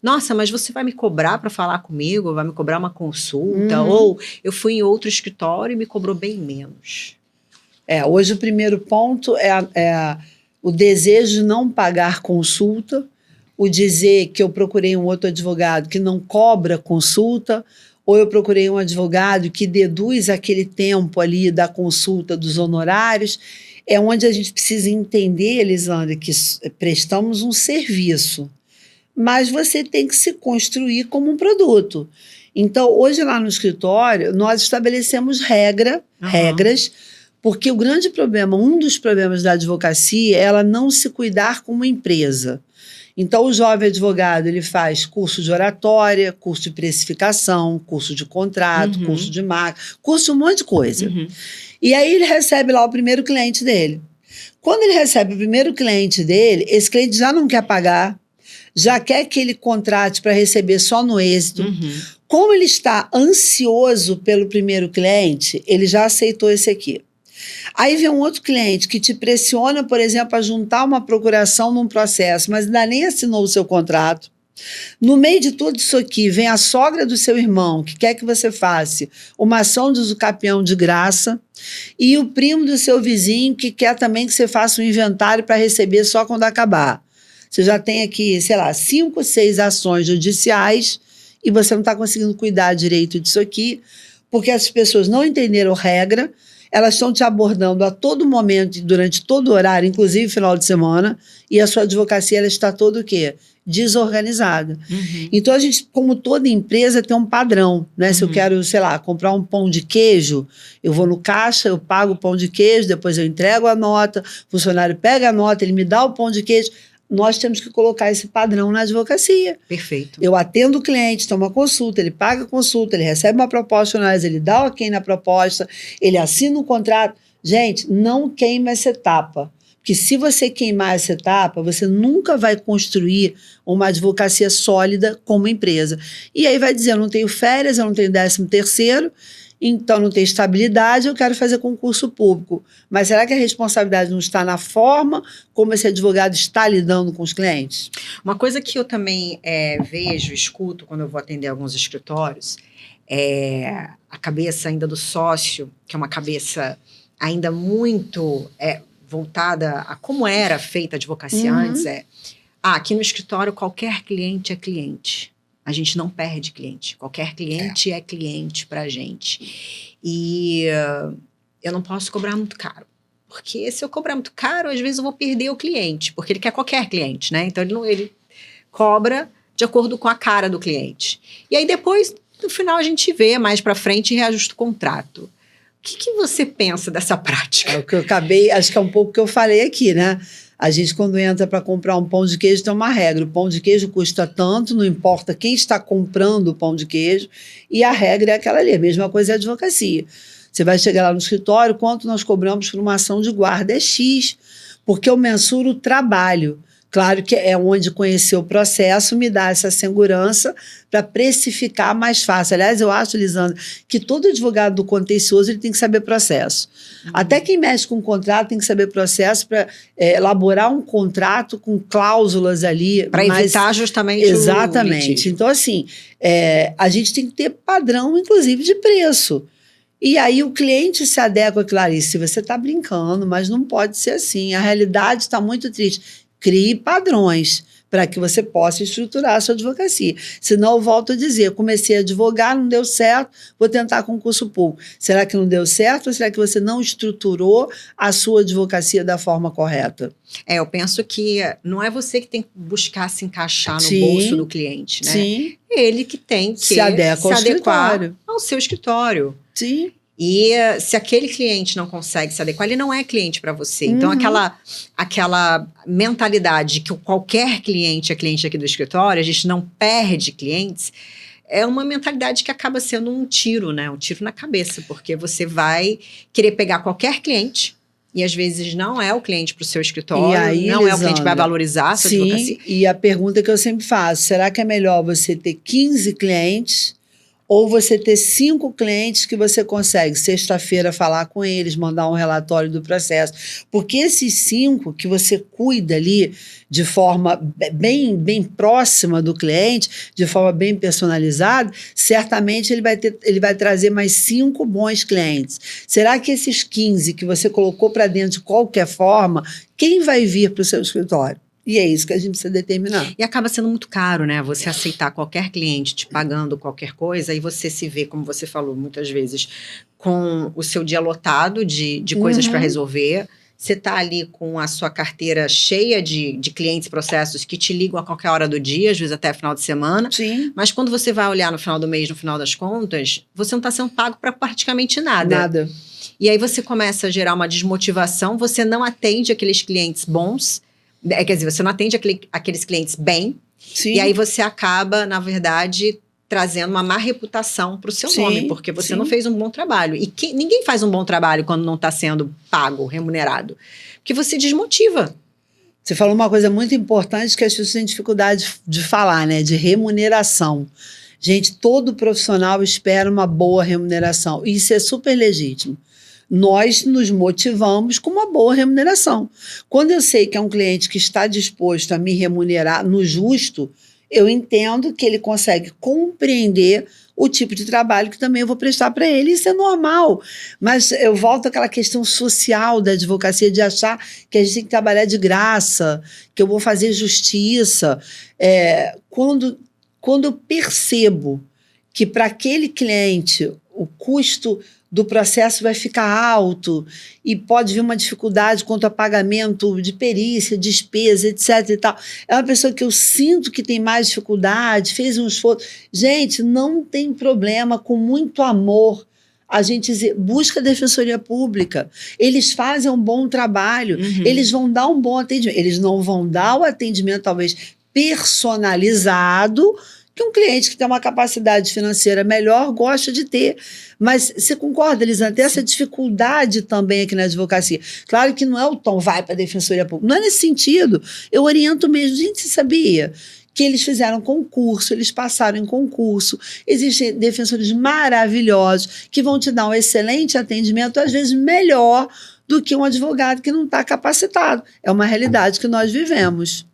Nossa, mas você vai me cobrar para falar comigo? Vai me cobrar uma consulta? Ou eu fui em outro escritório e me cobrou bem menos. Hoje o primeiro ponto é o desejo de não pagar consulta, o dizer que eu procurei um outro advogado que não cobra consulta, ou eu procurei um advogado que deduz aquele tempo ali da consulta dos honorários. É onde a gente precisa entender, Elisandra, que prestamos um serviço, mas você tem que se construir como um produto. Então, hoje lá no escritório, nós estabelecemos regras, porque o grande problema, um dos problemas da advocacia é ela não se cuidar como empresa. Então, o jovem advogado, ele faz curso de oratória, curso de precificação, curso de contrato, curso de marca, curso de um monte de coisa. E aí ele recebe lá o primeiro cliente dele. Quando ele recebe o primeiro cliente dele, esse cliente já não quer pagar, já quer que ele contrate para receber só no êxito. Como ele está ansioso pelo primeiro cliente, ele já aceitou esse aqui. Aí vem um outro cliente que te pressiona, por exemplo, a juntar uma procuração num processo, mas ainda nem assinou o seu contrato. No meio de tudo isso aqui, vem a sogra do seu irmão, que quer que você faça uma ação de usucapião de graça, e o primo do seu vizinho, que quer também que você faça um inventário para receber só quando acabar. Você já tem aqui, 5, 6 ações judiciais e você não está conseguindo cuidar direito disso aqui, porque essas pessoas não entenderam regra, elas estão te abordando a todo momento, durante todo o horário, inclusive final de semana, e a sua advocacia ela está toda o quê? Desorganizada. Então, a gente, como toda empresa, tem um padrão, né? Se eu quero, comprar um pão de queijo, eu vou no caixa, eu pago o pão de queijo, depois eu entrego a nota, o funcionário pega a nota, ele me dá o pão de queijo. Nós temos que colocar esse padrão na advocacia. Perfeito. Eu atendo o cliente, tomo uma consulta, ele paga a consulta, ele recebe uma proposta, ele dá o ok na proposta, ele assina um contrato. Gente, não queima essa etapa. Porque se você queimar essa etapa, você nunca vai construir uma advocacia sólida como empresa. E aí vai dizer, eu não tenho férias, eu não tenho 13º, então não tem estabilidade, eu quero fazer concurso público. Mas será que a responsabilidade não está na forma como esse advogado está lidando com os clientes? Uma coisa que eu também vejo, escuto quando eu vou atender alguns escritórios, é a cabeça ainda do sócio, que é uma cabeça ainda muito voltada a como era feita a advocacia antes. Aqui no escritório qualquer cliente é cliente. A gente não perde cliente. Qualquer cliente é cliente pra gente. E eu não posso cobrar muito caro. Porque se eu cobrar muito caro, às vezes eu vou perder o cliente. Porque ele quer qualquer cliente, né? Então ele cobra de acordo com a cara do cliente. E aí depois, no final, a gente vê mais pra frente e reajusta o contrato. O que você pensa dessa prática? É o que eu acho que é um pouco o que eu falei aqui, né? A gente, quando entra para comprar um pão de queijo, tem uma regra. O pão de queijo custa tanto, não importa quem está comprando o pão de queijo, e a regra é aquela ali. A mesma coisa é a advocacia. Você vai chegar lá no escritório, quanto nós cobramos por uma ação de guarda? É X, porque eu mensuro o trabalho. Claro que é onde conhecer o processo me dá essa segurança para precificar mais fácil. Aliás, eu acho, Lisandra, que todo advogado do contencioso ele tem que saber processo. Até quem mexe com contrato tem que saber processo para elaborar um contrato com cláusulas ali. Para evitar justamente exatamente. o litígio. Então, assim, a gente tem que ter padrão, inclusive, de preço. E aí o cliente se adequa, Clarice, você está brincando, mas não pode ser assim. A realidade está muito triste. Crie padrões para que você possa estruturar a sua advocacia. Senão, eu volto a dizer, eu comecei a advogar, não deu certo, vou tentar concurso público. Será que não deu certo ou será que você não estruturou a sua advocacia da forma correta? Eu penso que não é você que tem que buscar se encaixar no bolso do cliente, né? Sim. Ele que tem que se adequar ao seu escritório. Sim. E se aquele cliente não consegue se adequar, ele não é cliente para você. Então, aquela mentalidade de que qualquer cliente é cliente aqui do escritório, a gente não perde clientes, é uma mentalidade que acaba sendo um tiro, né? Um tiro na cabeça, porque você vai querer pegar qualquer cliente, e às vezes não é o cliente para o seu escritório, aí, não Lisandra, é o cliente que vai valorizar a sua advocacia. E a pergunta que eu sempre faço, será que é melhor você ter 15 clientes ou você ter 5 clientes que você consegue, sexta-feira, falar com eles, mandar um relatório do processo. Porque esses 5 que você cuida ali de forma bem próxima do cliente, de forma bem personalizada, certamente ele vai trazer mais 5 bons clientes. Será que esses 15 que você colocou para dentro de qualquer forma, quem vai vir para o seu escritório? E é isso que a gente precisa determinar. E acaba sendo muito caro, né? Você aceitar qualquer cliente te pagando qualquer coisa e você se vê, como você falou muitas vezes, com o seu dia lotado de coisas para resolver. Você está ali com a sua carteira cheia de clientes e processos que te ligam a qualquer hora do dia, às vezes até final de semana. Sim. Mas quando você vai olhar no final do mês, no final das contas, você não está sendo pago para praticamente nada. Nada. E aí você começa a gerar uma desmotivação, você não atende aqueles clientes bons, quer dizer, você não atende aqueles clientes bem, Sim. e aí você acaba, na verdade, trazendo uma má reputação para o seu nome, porque você não fez um bom trabalho. E ninguém faz um bom trabalho quando não está sendo pago, remunerado, porque você desmotiva. Você falou uma coisa muito importante que as pessoas têm dificuldade de falar, né? De remuneração. Gente, todo profissional espera uma boa remuneração, e isso é super legítimo. Nós nos motivamos com uma boa remuneração. Quando eu sei que é um cliente que está disposto a me remunerar no justo, eu entendo que ele consegue compreender o tipo de trabalho que também eu vou prestar para ele. Isso é normal. Mas eu volto àquela questão social da advocacia, de achar que a gente tem que trabalhar de graça, que eu vou fazer justiça. Quando eu percebo que para aquele cliente o custo do processo vai ficar alto e pode vir uma dificuldade quanto a pagamento de perícia, despesa, etc. e tal. É uma pessoa que eu sinto que tem mais dificuldade, fez um esforço. Gente, não tem problema, com muito amor. A gente busca a Defensoria Pública. Eles fazem um bom trabalho, eles vão dar um bom atendimento. Eles não vão dar o atendimento, talvez, personalizado, que um cliente que tem uma capacidade financeira melhor gosta de ter. Mas você concorda, Elisângela? Tem essa dificuldade também aqui na advocacia. Claro que não é o tom, vai para a Defensoria Pública. Não é nesse sentido. Eu oriento mesmo. Gente, você sabia que eles fizeram concurso, eles passaram em concurso. Existem defensores maravilhosos que vão te dar um excelente atendimento, às vezes melhor do que um advogado que não está capacitado. É uma realidade que nós vivemos.